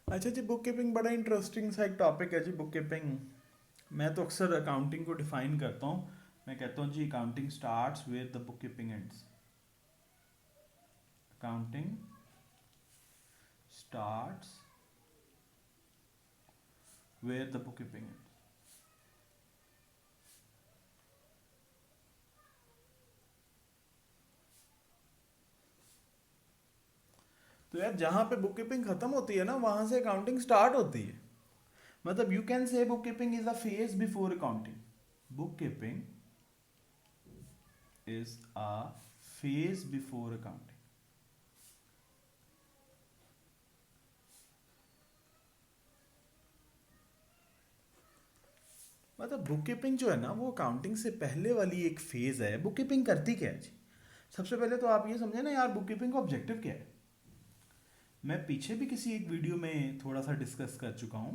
अच्छा जी, book keeping बड़ा interesting सा एक टॉपिक है जी। बुक कीपिंग मैं तो अक्सर अकाउंटिंग को डिफाइन करता हूँ। मैं कहता हूँ जी, accounting starts where the book keeping ends. Accounting starts where the book keeping ends. तो यार, जहाँ पे बुक कीपिंग खत्म होती है ना, वहाँ से अकाउंटिंग स्टार्ट होती है। मतलब you can say book keeping is a phase before accounting. Book keeping is a phase before accounting. मतलब बुक कीपिंग जो है ना, वो अकाउंटिंग से पहले वाली एक फेज है। बुक कीपिंग करती क्या है जी? सबसे पहले तो आप ये समझे ना यार, बुक कीपिंग का ऑब्जेक्टिव क्या है। मैं पीछे भी किसी एक वीडियो में थोड़ा सा डिस्कस कर चुका हूँ।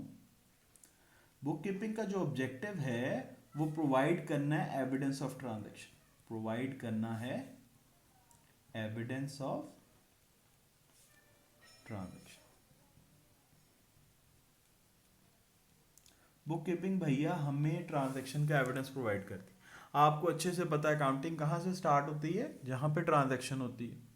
बुक कीपिंग का जो ऑब्जेक्टिव है, वो प्रोवाइड करना है एविडेंस ऑफ ट्रांजैक्शन। प्रोवाइड करना है evidence of transaction. Book keeping भैया हमें ट्रांजैक्शन का एविडेंस प्रोवाइड करती है। आपको अच्छे से पता है अकाउंटिंग कहाँ से स्टार्ट होती है? जहाँ पे ट्रांजैक्शन होती है।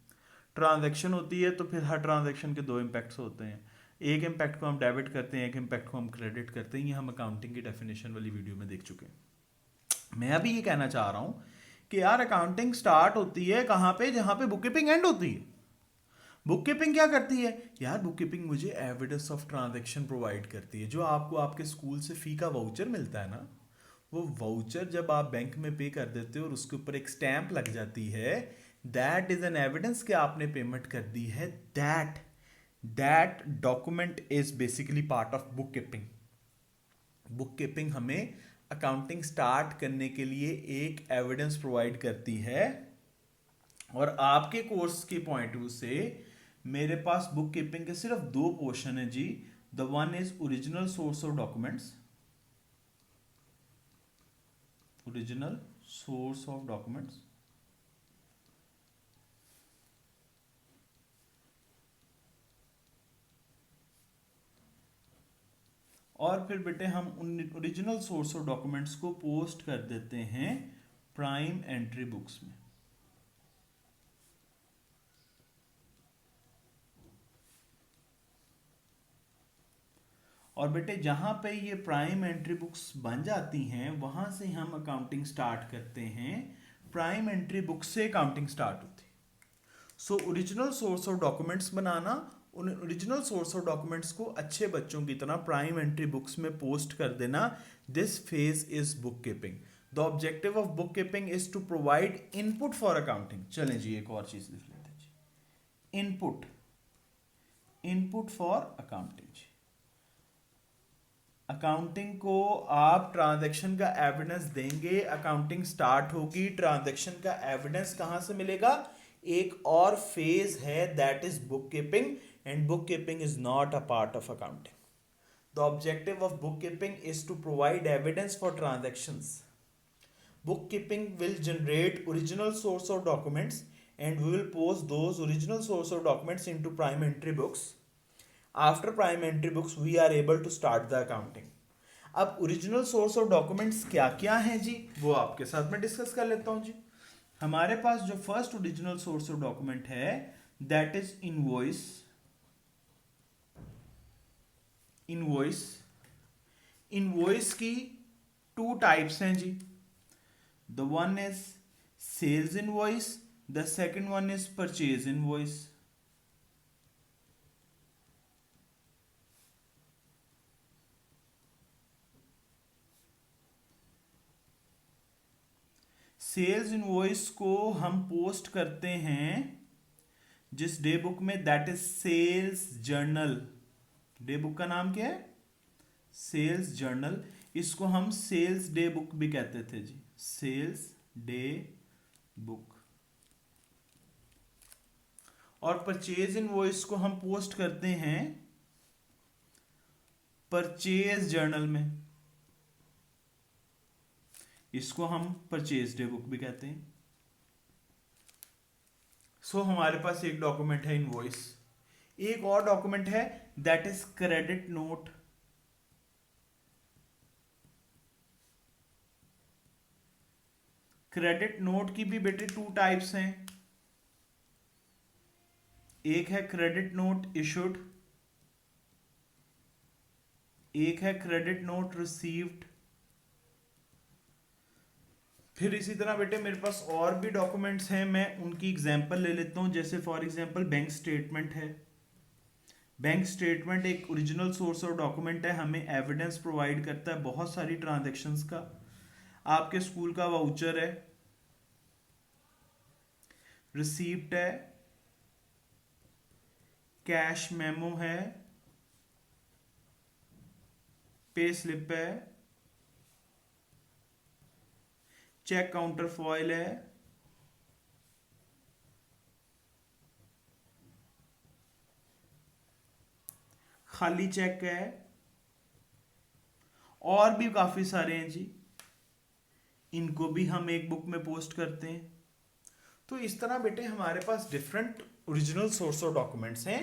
ट्रांजैक्शन होती है तो फिर हर ट्रांजैक्शन के दो इम्पैक्ट्स होते हैं। एक इम्पैक्ट को हम डेबिट करते हैं, एक इम्पैक्ट को हम क्रेडिट करते हैं। ये हम अकाउंटिंग की डेफिनेशन वाली वीडियो में देख चुके हैं। मैं अभी ये कहना चाह रहा हूँ कि यार, अकाउंटिंग स्टार्ट होती है कहाँ पे? जहाँ पे बुक कीपिंग एंड होती है। बुक कीपिंग क्या करती है यार? बुक कीपिंग मुझे एविडेंस ऑफ ट्रांजैक्शन प्रोवाइड करती है। जो आपको आपके स्कूल से फी का वाउचर मिलता है ना, वो वाउचर जब आप बैंक में पे कर देते हो और उसके ऊपर एक स्टैंप लग जाती है, दैट इज एन एविडेंस कि आपने पेमेंट कर दी है। That that document is basically part of book keeping. Book keeping हमें अकाउंटिंग स्टार्ट करने के लिए एक एविडेंस प्रोवाइड करती है। और आपके कोर्स के पॉइंट व्यू से मेरे पास बुक कीपिंग के सिर्फ दो पोर्शन है जी। The one is original source of documents. Original source of documents. और फिर बेटे हम उन ओरिजिनल सोर्स ऑफ डॉक्यूमेंट्स को पोस्ट कर देते हैं प्राइम एंट्री बुक्स में। और बेटे जहां पे ये प्राइम एंट्री बुक्स बन जाती हैं, वहां से हम अकाउंटिंग स्टार्ट करते हैं। प्राइम एंट्री बुक से अकाउंटिंग स्टार्ट होती है। So original source of documents बनाना, उन ओरिजिनल सोर्स ऑफ डॉक्यूमेंट्स को अच्छे बच्चों की तरह प्राइम एंट्री बुक्स में पोस्ट कर देना। This phase is book keeping. The objective of book keeping is to provide input for accounting. चलें जी, एक और चीज लिख लेते हैं जी। Input, input for accounting. Accounting को आप ट्रांजैक्शन का एविडेंस देंगे, अकाउंटिंग स्टार्ट होगी। ट्रांजैक्शन का एविडेंस कहां से मिलेगा? एक और फेज है, that is book keeping. And book keeping is not a part of accounting. The objective of book keeping is to provide evidence for transactions. Bookkeeping will generate original source of documents, and we will post those original source of documents into prime entry books. After prime entry books, we are able to start the accounting. अब original source of documents क्या क्या हैं जी, वो आपके साथ में discuss कर लेता हूं जी। हमारे पास जो first original source of document है, that is invoice. Invoice, invoice की टू टाइप्स हैं जी। The one is sales invoice, the second one is purchase invoice. Sales invoice को हम पोस्ट करते हैं जिस डे बुक में, that is sales journal. Day book का नाम क्या है? Sales journal. इसको हम सेल्स डे बुक भी कहते थे जी, सेल्स डे बुक। और परचेज इनवॉइस को हम पोस्ट करते हैं परचेज जर्नल में। इसको हम परचेज डे बुक भी कहते हैं। सो हमारे पास एक डॉक्यूमेंट है इनवॉइस। एक और डॉक्यूमेंट है that is credit note. Credit note की भी बेटे टू टाइप्स हैं, एक है क्रेडिट नोट इशूड, एक है क्रेडिट नोट रिसीव्ड। फिर इसी तरह बेटे मेरे पास और भी डॉक्यूमेंट्स हैं, मैं उनकी एग्जांपल ले लेता हूं। जैसे फॉर एग्जांपल बैंक स्टेटमेंट है। बैंक स्टेटमेंट एक ओरिजिनल सोर्स और डॉक्यूमेंट है, हमें एविडेंस प्रोवाइड करता है बहुत सारी ट्रांजैक्शंस का। आपके स्कूल का वाउचर है, रिसीप्ट है, कैश मेमो है, पे स्लिप है, चेक काउंटर फॉइल है, खाली चेक है, और भी काफी सारे हैं जी। इनको भी हम एक बुक में पोस्ट करते हैं। तो इस तरह बेटे हमारे पास डिफरेंट ओरिजिनल सोर्स और डॉक्यूमेंट्स हैं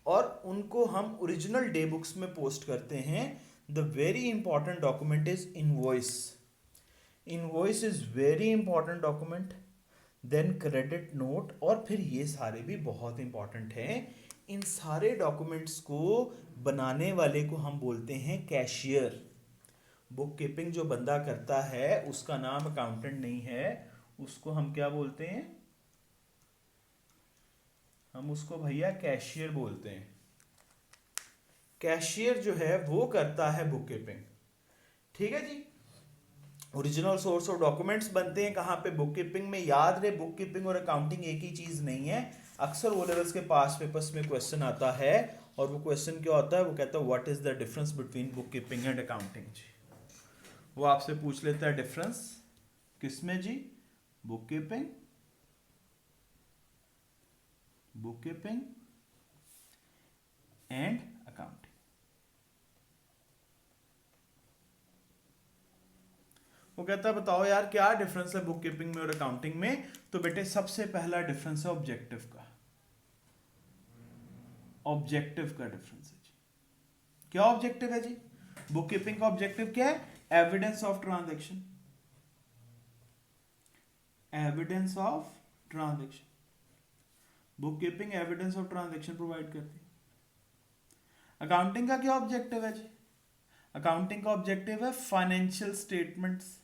और उनको हम ओरिजिनल डे बुक्स में पोस्ट करते हैं। The very important document is invoice. Invoice is very important document, then credit note, और फिर ये सारे भी बहुत इंपॉर्टेंट हैं। इन सारे डॉक्यूमेंट्स को बनाने वाले को हम बोलते हैं कैशियर। बुक कीपिंग जो बंदा करता है उसका नाम अकाउंटेंट नहीं है, उसको हम क्या बोलते हैं? हम उसको भैया कैशियर बोलते हैं। कैशियर जो है वो करता है बुक कीपिंग। ठीक है जी। ओरिजिनल सोर्स और डॉक्यूमेंट्स बनते हैं कहाँ पे? बुक कीपिंग में। याद रहे बुक कीपिंग और अकाउंटिंग एक ही चीज नहीं है। अक्सर ओ लेवल्स के पास पेपर्स में क्वेश्चन आता है और वो क्वेश्चन क्या होता है, वो कहता है what is the difference between book keeping and accounting जी। वो आपसे पूछ लेता है डिफरेंस किसमें जी? Book keeping and accounting. वो कहता है बताओ यार क्या डिफरेंस है बुक कीपिंग में और अकाउंटिंग में? तो बेटे सबसे पहला डिफरेंस है ऑब्जेक्टिव का। ऑब्जेक्टिव का डिफरेंस है जी। क्या ऑब्जेक्टिव है जी? बुक कीपिंग का ऑब्जेक्टिव क्या है? Evidence of transaction. Evidence of transaction. Book keeping evidence of transaction provide करती है। अकाउंटिंग का क्या ऑब्जेक्टिव है जी? अकाउंटिंग का ऑब्जेक्टिव है फाइनेंशियल स्टेटमेंट्स।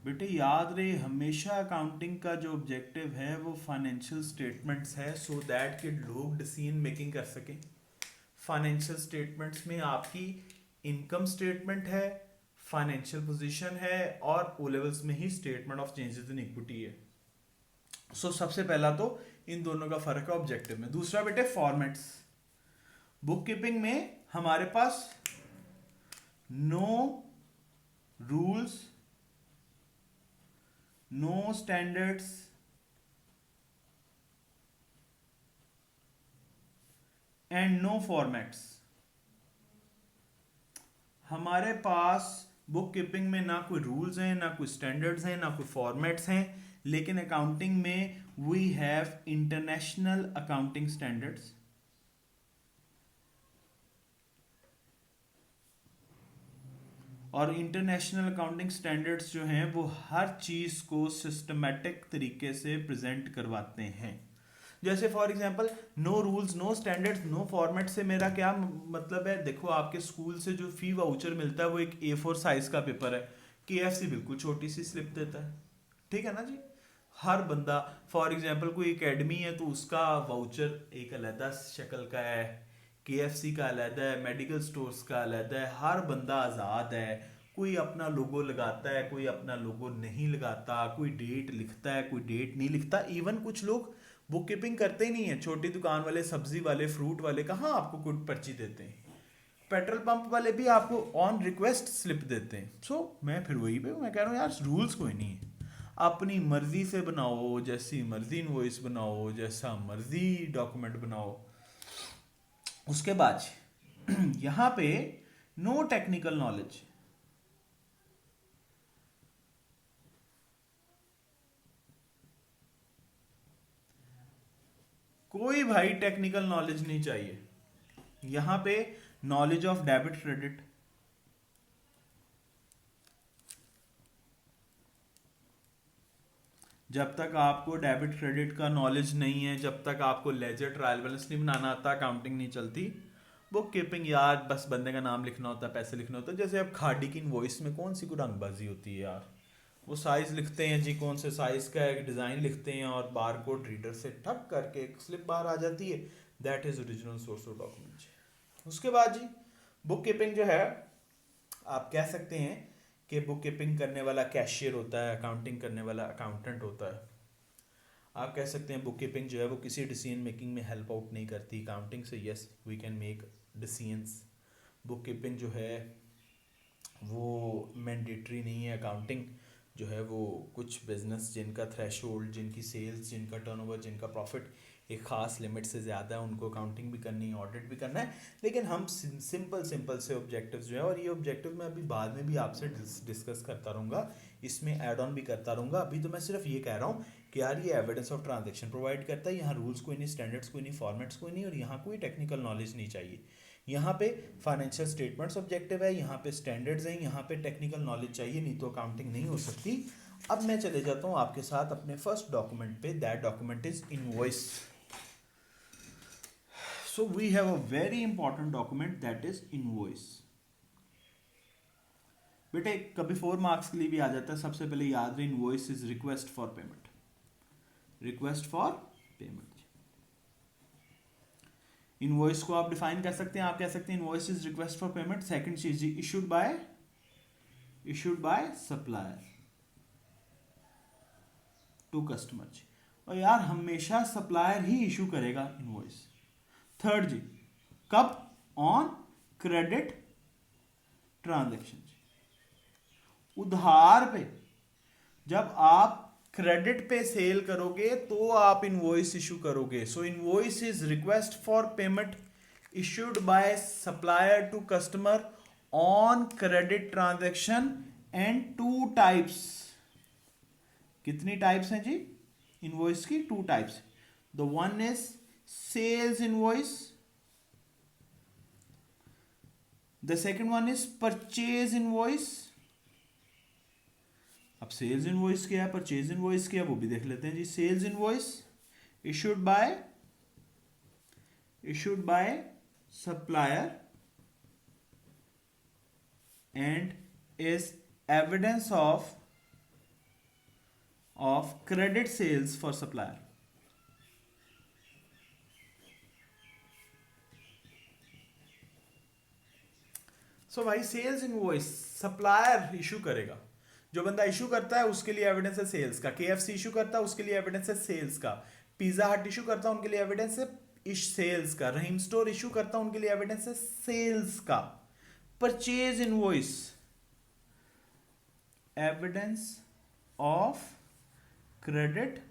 बेटे याद रहे हमेशा अकाउंटिंग का जो ऑब्जेक्टिव है वो फाइनेंशियल स्टेटमेंट्स है, सो दैट कि लोग डिसीजन मेकिंग कर सकें। फाइनेंशियल स्टेटमेंट्स में आपकी इनकम स्टेटमेंट है, फाइनेंशियल पोजीशन है, और ओ लेवल्स में ही statement of changes in equity है। सो सबसे पहला तो इन दोनों का फर्क है ऑब्जेक्टिव में। दूसरा बेटे फॉर्मेट्स। बुक कीपिंग में हमारे पास no rules, no standards and no formats. हमारे पास बुक कीपिंग में ना कोई रूल्स हैं, ना कोई स्टैंडर्ड्स हैं, ना कोई फॉर्मेट्स हैं, लेकिन अकाउंटिंग में we have international accounting standards, और इंटरनेशनल अकाउंटिंग स्टैंडर्ड्स जो हैं वो हर चीज को सिस्टमैटिक तरीके से प्रेजेंट करवाते हैं। जैसे for example no rules, no standards, no format से मेरा क्या मतलब है? देखो आपके स्कूल से जो फी वाउचर मिलता है वो एक A4 साइज का पेपर है, KFC बिल्कुल छोटी सी स्लिप देता है। ठीक है ना जी। हर बंदा फॉर एग्जांपल कोई एकेडमी है तो उसका वाउचर एक अलग शक्ल का है, KFC का अलग है, मेडिकल स्टोर्स का अलग है। हर बंदा आज़ाद है, कोई अपना लोगो लगाता है, कोई अपना लोगो नहीं लगाता, कोई डेट लिखता है, कोई डेट नहीं लिखता। इवन कुछ लोग बुक कीपिंग करते ही नहीं है। छोटी दुकान वाले, सब्जी वाले, फ्रूट वाले कहाँ आपको कोई पर्ची देते हैं? पेट्रोल पंप वाले भी आपको ऑन रिक्वेस्ट स्लिप देते हैं। सो मैं फिर वही पे मैं कह रहा हूँ यार रूल्स कोई नहीं है, अपनी मर्जी से बनाओ, जैसी मर्जी इनवॉइस बनाओ, जैसा मर्जी डॉक्यूमेंट बनाओ। उसके बाद यहाँ पे नो टेक्निकल नॉलेज। कोई भाई टेक्निकल नॉलेज नहीं चाहिए यहाँ पे। नॉलेज ऑफ डेबिट क्रेडिट, जब तक आपको डेबिट क्रेडिट का नॉलेज नहीं है, जब तक आपको लेजर ट्रायल बैलेंस नहीं बनाना आता, अकाउंटिंग नहीं चलती। बुक कीपिंग यार बस बंदे का नाम लिखना होता है, पैसे लिखना होता है। जैसे अब खाड़ी की इनवॉइस में कौन सी रंगबाजी होती है यार, वो साइज लिखते हैं जी, कौन से साइज का एक डिज़ाइन लिखते हैं और बार कोड रीडर से ठक करके एक स्लिप बार आ जाती है। That is original source of document. उसके बाद जी बुक कीपिंग जो है, आप कह सकते हैं कि बुक कीपिंग करने वाला कैशियर होता है, अकाउंटिंग करने वाला अकाउंटेंट होता है। आप कह सकते हैं बुक कीपिंग जो है वो किसी डिसीजन मेकिंग में हेल्प आउट नहीं करती अकाउंटिंग से। Yes we can make decisions. Book keeping जो है वो मैंडेटरी नहीं है। अकाउंटिंग जो है वो कुछ बिजनेस जिनका थ्रेशोल्ड, जिनकी सेल्स, जिनका टर्नओवर, जिनका प्रॉफिट एक ख़ास लिमिट से ज़्यादा है, उनको अकाउंटिंग भी करनी है, ऑडिट भी करना है। लेकिन हम सिंपल से ऑब्जेक्टिव्स जो है, और ये ऑब्जेक्टिव मैं अभी बाद में भी आपसे डिस्कस करता रहूँगा, इसमें ऐड ऑन भी करता रहूँगा। अभी तो मैं सिर्फ ये कह रहा हूँ कि यार ये एविडेंस ऑफ ट्रांजैक्शन प्रोवाइड करता है। यहाँ रूल्स कोई नहीं, स्टैंडर्ड्स कोई नहीं, फॉर्मेट्स कोई नहीं, और यहाँ कोई टेक्निकल नॉलेज नहीं चाहिए। यहाँ पे फाइनेंशियल स्टेटमेंट्स ऑब्जेक्टिव है, यहाँ पे स्टैंडर्ड्स हैं, यहाँ पे टेक्निकल नॉलेज चाहिए, नहीं तो अकाउंटिंग नहीं हो सकती। अब मैं चले जाता हूँ आपके साथ अपने फर्स्ट डॉक्यूमेंट पे। That document is invoice. So we have a very important document that is invoice. बेटे कभी 4 मार्क्स के लिए भी आ जाता है। सबसे पहले याद रहे invoice is request for payment. Request for payment. Invoice को आप डिफाइन कर सकते हैं, आप कह सकते हैं invoice is request for payment. Second चीज जी issued by supplier to customer जी। और यार हमेशा सप्लायर ही इशू करेगा इनवॉइस। थर्ड जी कब? On credit transaction. उधार पे जब आप क्रेडिट पे सेल करोगे तो आप इनवॉइस इशू करोगे। So invoice is request for payment issued by supplier to customer on credit transaction. And 2 types. कितनी टाइप्स हैं जी इनवॉइस की? 2 types. The one is sales invoice, the second one is purchase invoice। अब sales invoice क्या है, purchase invoice क्या है, वो भी देख लेते हैं जी। Sales invoice issued by supplier and is evidence of credit sales for supplier। सो भाई सेल्स इनवॉइस सप्लायर इशू करेगा। जो बंदा इशू करता है उसके लिए एविडेंस है सेल्स का। केएफसी इशू करता है उसके लिए एविडेंस है सेल्स का। पिज्जा हट इशू करता है उनके लिए एविडेंस है सेल्स का। रहीम स्टोर इशू करता है उनके लिए एविडेंस है सेल्स का। Purchase invoice evidence of credit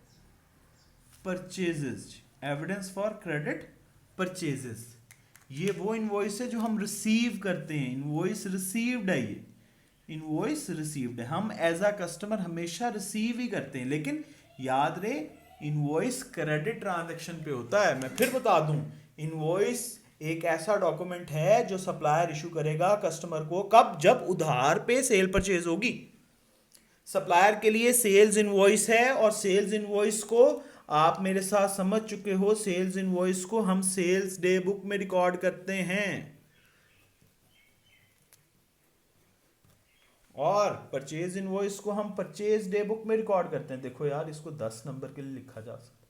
purchases. Evidence for credit purchases. ये वो इनवॉइस है जो हम रिसीव करते हैं। इनवॉइस रिसीव्ड है। ये इनवॉइस रिसीव्ड है। हम एज अ कस्टमर हमेशा रिसीव ही करते हैं, लेकिन याद रहे इनवॉइस क्रेडिट ट्रांजैक्शन पे होता है। मैं फिर बता दूं, इनवॉइस एक ऐसा डॉक्यूमेंट है जो सप्लायर इशू करेगा कस्टमर को। कब? जब उधार पे सेल परचेज होगी। सप्लायर के लिए सेल्स इनवॉइस है, और सेल्स इनवॉइस को आप मेरे साथ समझ चुके हो। सेल्स इनवॉइस को हम सेल्स डे बुक में रिकॉर्ड करते हैं, और परचेज इनवॉइस को हम परचेज डे बुक में रिकॉर्ड करते हैं। देखो यार इसको 10 नंबर के लिए लिखा जा सकता।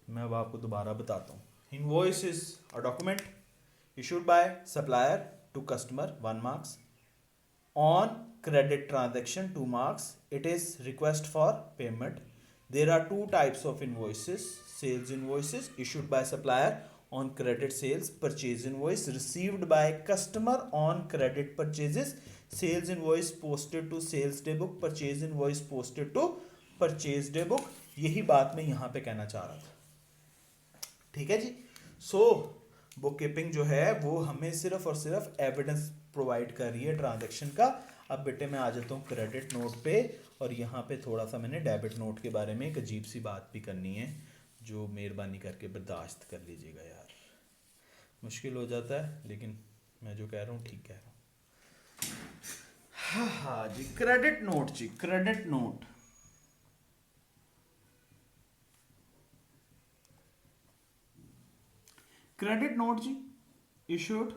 मैं अब आपको दोबारा बताता हूं। Invoice is a document issued by supplier to customer 1 marks. On credit transaction 2 marks. It is request for payment. There are 2 types of invoices. Sales invoices issued by supplier on credit sales, purchase invoice received by customer on credit purchases, sales invoice posted to sales day book, purchase invoice posted to purchase day book। यही बात मैं यहाँ पे कहना चाह रहा था। ठीक है जी। सो बुक कीपिंग जो है वो हमें सिर्फ और सिर्फ एविडेंस प्रोवाइड कर रही है ट्रांजैक्शन का। अब बेटे मैं आ जाता हूँ क्रेडिट नोट पे, और यहाँ पे थोड़ा सा मैंने डेबिट नोट के बारे में एक अजीब सी बात भी करनी है जो मेहरबानी करके बर्दाश्त कर लीजिएगा यार, मुश्किल हो जाता है, लेकिन मैं जो कह रहा हूँ ठीक कह रहा हूँ। हाँ हाँ जी, क्रेडिट नोट जी, क्रेडिट नोट। क्रेडिट नोट जी इशूड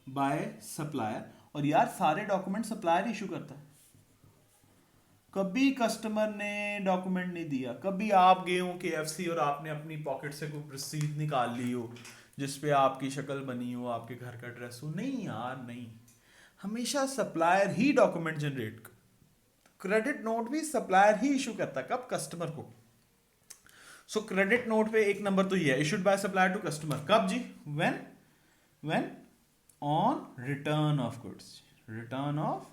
बाय सप्लायर, और यार सारे डॉक्यूमेंट सप्लायर इशू करता है। कभी कस्टमर ने डॉक्यूमेंट नहीं दिया, कभी आप गए हो KFC और आपने अपनी पॉकेट से कोई रसीद निकाल ली हो जिसपे आपकी शक्ल बनी हो, आपके घर का एड्रेस हो, नहीं यार नहीं, हमेशा सप्लायर ही डॉक्यूमेंट जनरेट। क्रेडिट नोट भी सप्लायर ही इशू करता है, कब? कस्टमर को। सो क्रेडिट नोट पे एक नंबर तो ये है, issued by supplier to customer, कब जी? When when on return of goods, return of,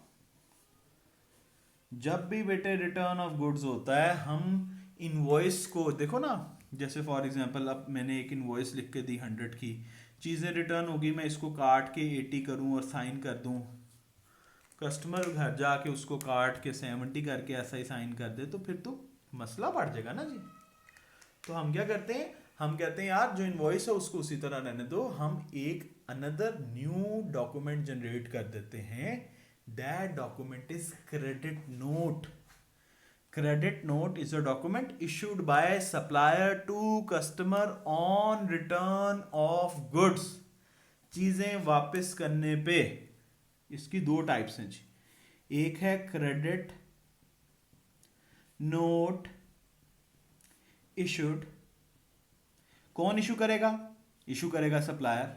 जब भी बेटे रिटर्न ऑफ गुड्स होता है, हम इनवॉइस को देखो ना, जैसे फॉर एग्जांपल अब मैंने एक इनवॉइस लिख के दी 100 की, चीज़ें रिटर्न होगी, मैं इसको काट के 80 करूं और साइन कर दूं, कस्टमर घर जाके उसको काट के 70 करके ऐसा ही साइन कर दे, तो फिर तो मसला बढ़ जाएगा ना जी। तो हम क्या करते हैं, हम कहते हैं यार जो इनवॉइस है उसको उसी तरह रहने दो, हम एक अनदर न्यू डॉक्यूमेंट जनरेट कर देते हैं, that document is credit note. Credit note is a document issued by supplier to customer on return of goods, चीजें वापस करने पे। इसकी दो टाइप्स हैं जी, एक है क्रेडिट नोट इशूड, कौन इशू करेगा? इशू करेगा सप्लायर,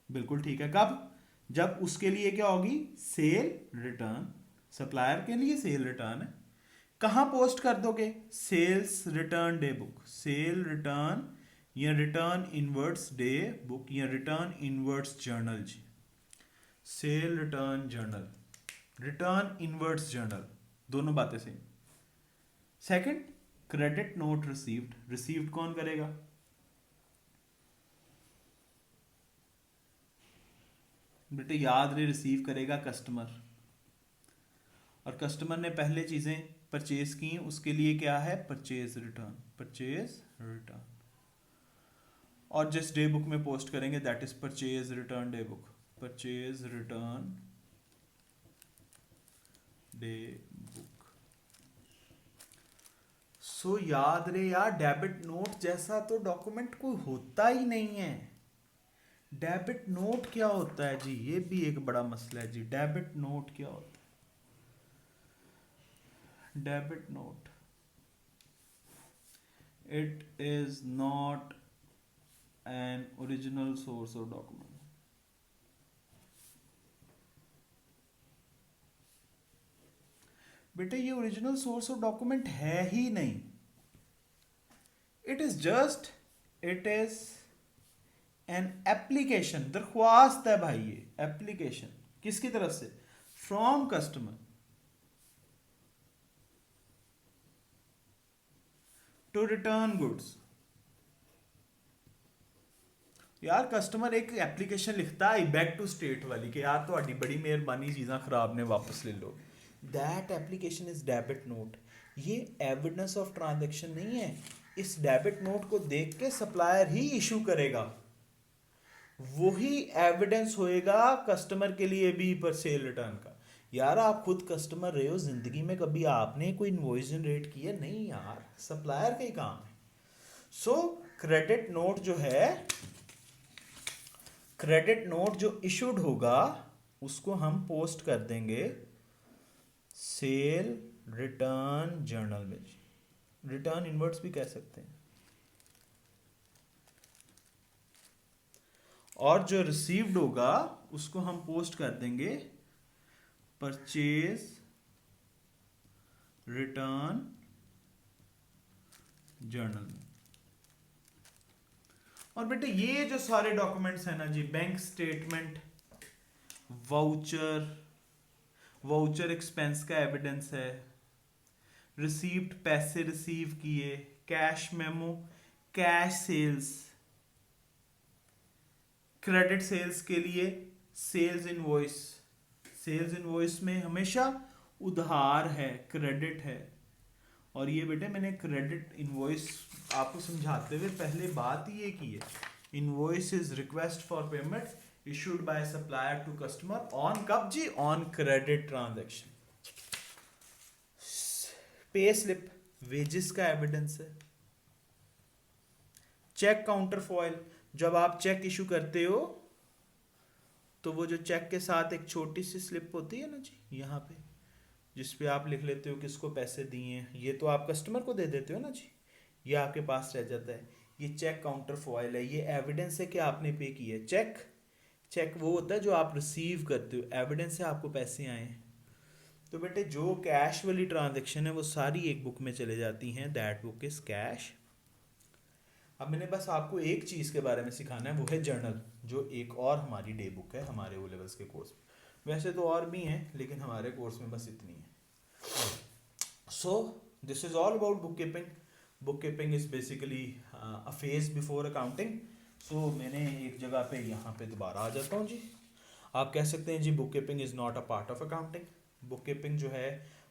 बिल्कुल ठीक है, कब? जब उसके लिए क्या होगी? सेल रिटर्न, सप्लायर के लिए सेल रिटर्न है। कहां पोस्ट कर दोगे? Sales return day book, sale return या रिटर्न इनवर्ट्स डे बुक या रिटर्न इनवर्ट्स जर्नल जी, sale return journal, return inwards journal, दोनों बातें same. Second, credit note received, received कौन करेगा? बेटे याद रहे, रिसीव करेगा कस्टमर, और कस्टमर ने पहले चीजें परचेज की, उसके लिए क्या है? परचेज रिटर्न, परचेज रिटर्न, और जिस डे बुक में पोस्ट करेंगे that is purchase return day book, purchase return day book. So याद रहे यार, डेबिट नोट जैसा तो डॉक्यूमेंट कोई होता ही नहीं है। डेबिट नोट क्या होता है जी? ये भी एक बड़ा मसला है जी, डेबिट नोट क्या होता है? Debit note, it is not an original source of document. बेटे ये ओरिजिनल सोर्स ऑफ डॉक्यूमेंट है ही नहीं, it is just, it is an application, दरख्वास्त है भाई, ये एप्लीकेशन किसकी तरफ से? From customer to return goods. यार कस्टमर एक एप्लीकेशन लिखता है बैक टू स्टेट वाली कि यार तो बड़ी मेहरबानी, चीज़ां खराब ने वापस ले लो, that application is debit note. ये एविडेंस ऑफ ट्रांजैक्शन नहीं है, इस डेबिट नोट को देख के सप्लायर ही इशू करेगा, वही एविडेंस होएगा कस्टमर के लिए भी पर सेल रिटर्न का। यार आप खुद कस्टमर रहे हो, जिंदगी में कभी आपने कोई इनवॉइस जनरेट की है? नहीं यार, सप्लायर का ही काम है। सो क्रेडिट नोट जो है, क्रेडिट नोट जो इशूड होगा उसको हम पोस्ट कर देंगे सेल रिटर्न जर्नल में, रिटर्न इनवर्ट्स भी कह सकते हैं, और जो रिसीव्ड होगा उसको हम पोस्ट कर देंगे परचेज रिटर्न जर्नल में। और बेटे ये जो सारे डॉक्यूमेंट्स हैं ना जी, bank statement, voucher, voucher expense का एविडेंस है, रिसीव्ड पैसे रिसीव किए, cash memo, cash sales, credit sales के लिए सेल्स इनवॉइस, सेल्स इनवॉइस में हमेशा उधार है, क्रेडिट है, और ये बेटे मैंने क्रेडिट इनवॉइस आपको समझाते हुए पहले बात ही ये की है, invoice is request for payment issued by supplier to customer on कब जी, on credit transaction. Pay slip wages का एविडेंस है। चेक काउंटर फॉइल, जब आप चेक इशू करते हो तो वो जो चेक के साथ एक छोटी सी स्लिप होती है ना जी यहाँ पे, जिस पे आप लिख लेते हो किसको पैसे दिए हैं, ये तो आप कस्टमर को दे देते हो ना जी, ये आपके पास रह जाता है। ये चेक काउंटर फॉइल है, ये एविडेंस है कि आपने पे किया है। चेक, चेक वो होता है जो आप रिसीव करते हो, एविडेंस है आपको पैसे आए हैं। तो बेटे जो कैश वाली ट्रांजेक्शन है वो सारी एक बुक में चले जाती हैं, दैट बुक इज कैश। अब मैंने बस आपको एक चीज़ के बारे में सिखाना है, वो है जर्नल, जो एक और हमारी डे बुक है हमारे ओ लेवल्स के कोर्स में। वैसे तो और भी हैं लेकिन हमारे कोर्स में बस इतनी है। So this is all about book keeping. Book keeping is basically a phase before accounting. So मैंने एक जगह पे यहाँ पे दोबारा आ जाता हूँ जी। आप कह सकते हैं जी book keeping is not a part of accounting. Book keeping जो है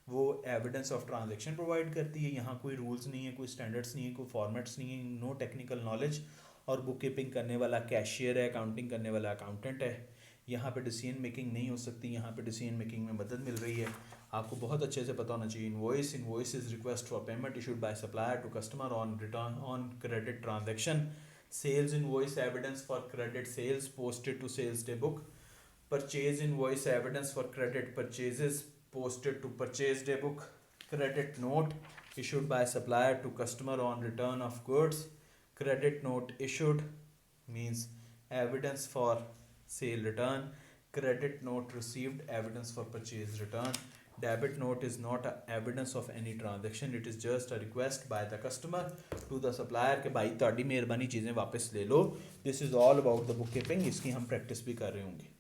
वो एविडेंस ऑफ ट्रांजैक्शन प्रोवाइड करती है। यहाँ कोई रूल्स नहीं है, कोई स्टैंडर्ड्स नहीं है, कोई फॉर्मेट्स नहीं है, नो टेक्निकल नॉलेज। और बुक कीपिंग करने वाला कैशियर है, अकाउंटिंग करने वाला अकाउंटेंट है। यहाँ पे डिसीजन मेकिंग नहीं हो सकती, यहाँ पे डिसीजन मेकिंग में मदद मिल रही है। आपको बहुत अच्छे से पता होना चाहिए invoice, invoice is request for payment issued by supplier to customer on return on credit transaction. Sales invoice evidence for credit sales posted to sales day book. Purchase invoice evidence for credit purchases posted to purchase day book. Credit note issued by supplier to customer on return of goods. Credit note issued means evidence for sale return. Credit note received evidence for purchase return. Debit note is not a evidence of any transaction, it is just a request by the customer to the supplier कि भाई ताड़ी मेहरबानी चीज़ें वापस ले लो। This is all about the bookkeeping, इसकी हम practice भी कर रहे होंगे।